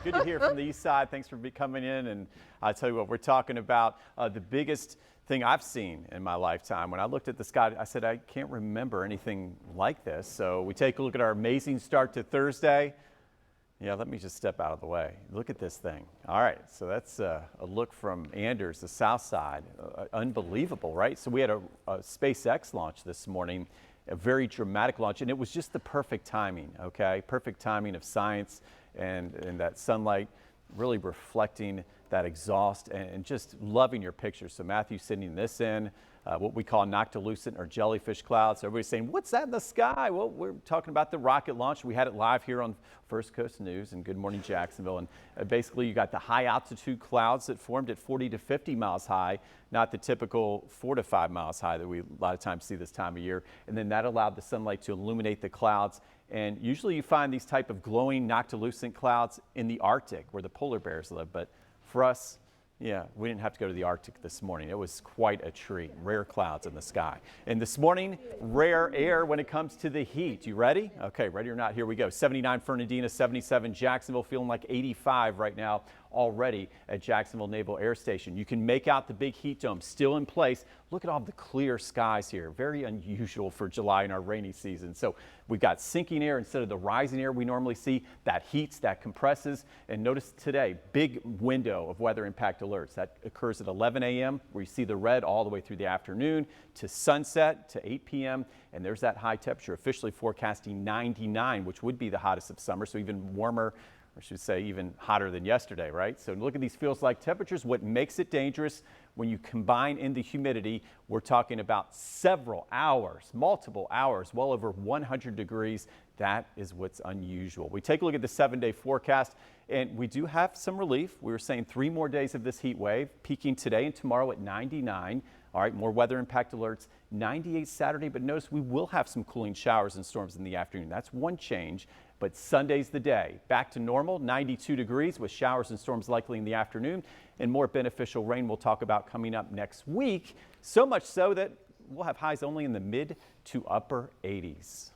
Good to hear from the east side. Thanks for coming in. And I'll tell you what, we're talking about the biggest thing I've seen in my lifetime. When I looked at the sky, I said, I can't remember anything like this. So we take a look at our amazing start to Thursday. Yeah, let me just step out of the way. Look at this thing. All right, so that's a look from Anders, the south side. Unbelievable, right? So we had a SpaceX launch this morning, a very dramatic launch, and it was just the perfect timing, okay? Perfect timing of science and that sunlight really reflecting that exhaust and just loving your pictures. So Matthew's sending this in, what we call noctilucent or jellyfish clouds. So everybody's saying, what's that in the sky? Well, we're talking about the rocket launch. We had it live here on First Coast News and Good Morning Jacksonville. And basically you got the high altitude clouds that formed at 40 to 50 miles high, not the typical 4 to 5 miles high that we a lot of times see this time of year. And then that allowed the sunlight to illuminate the clouds. And usually you find these type of glowing noctilucent clouds in the Arctic where the polar bears live. But for us, yeah, we didn't have to go to the Arctic this morning. It was quite a treat. Rare clouds in the sky. And this morning, rare air when it comes to the heat. You ready? Okay, ready or not, here we go. 79 Fernandina, 77 Jacksonville, feeling like 85 right now already at Jacksonville Naval Air Station. You can make out the big heat dome still in place. Look at all the clear skies here. Very unusual for July in our rainy season. So we've got sinking air instead of the rising air we normally see. That heats, that compresses. And notice today, big window of weather impact alerts. That occurs at 11 a.m. where you see the red all the way through the afternoon to sunset to 8 p.m. And there's that high temperature officially forecasting 99, which would be the hottest of summer. So even warmer, I should say even hotter than yesterday, right? So look at these feels like temperatures. What makes it dangerous when you combine in the humidity, we're talking about several hours, multiple hours, well over 100 degrees. That is what's unusual. We take a look at the 7-day forecast and we do have some relief. We were saying 3 more days of this heat wave, peaking today and tomorrow at 99. All right, more weather impact alerts, 98 Saturday, but notice we will have some cooling showers and storms in the afternoon. That's one change, but Sunday's the day. Back to normal, 92 degrees with showers and storms likely in the afternoon and more beneficial rain we'll talk about coming up next week. So much so that we'll have highs only in the mid to upper 80s.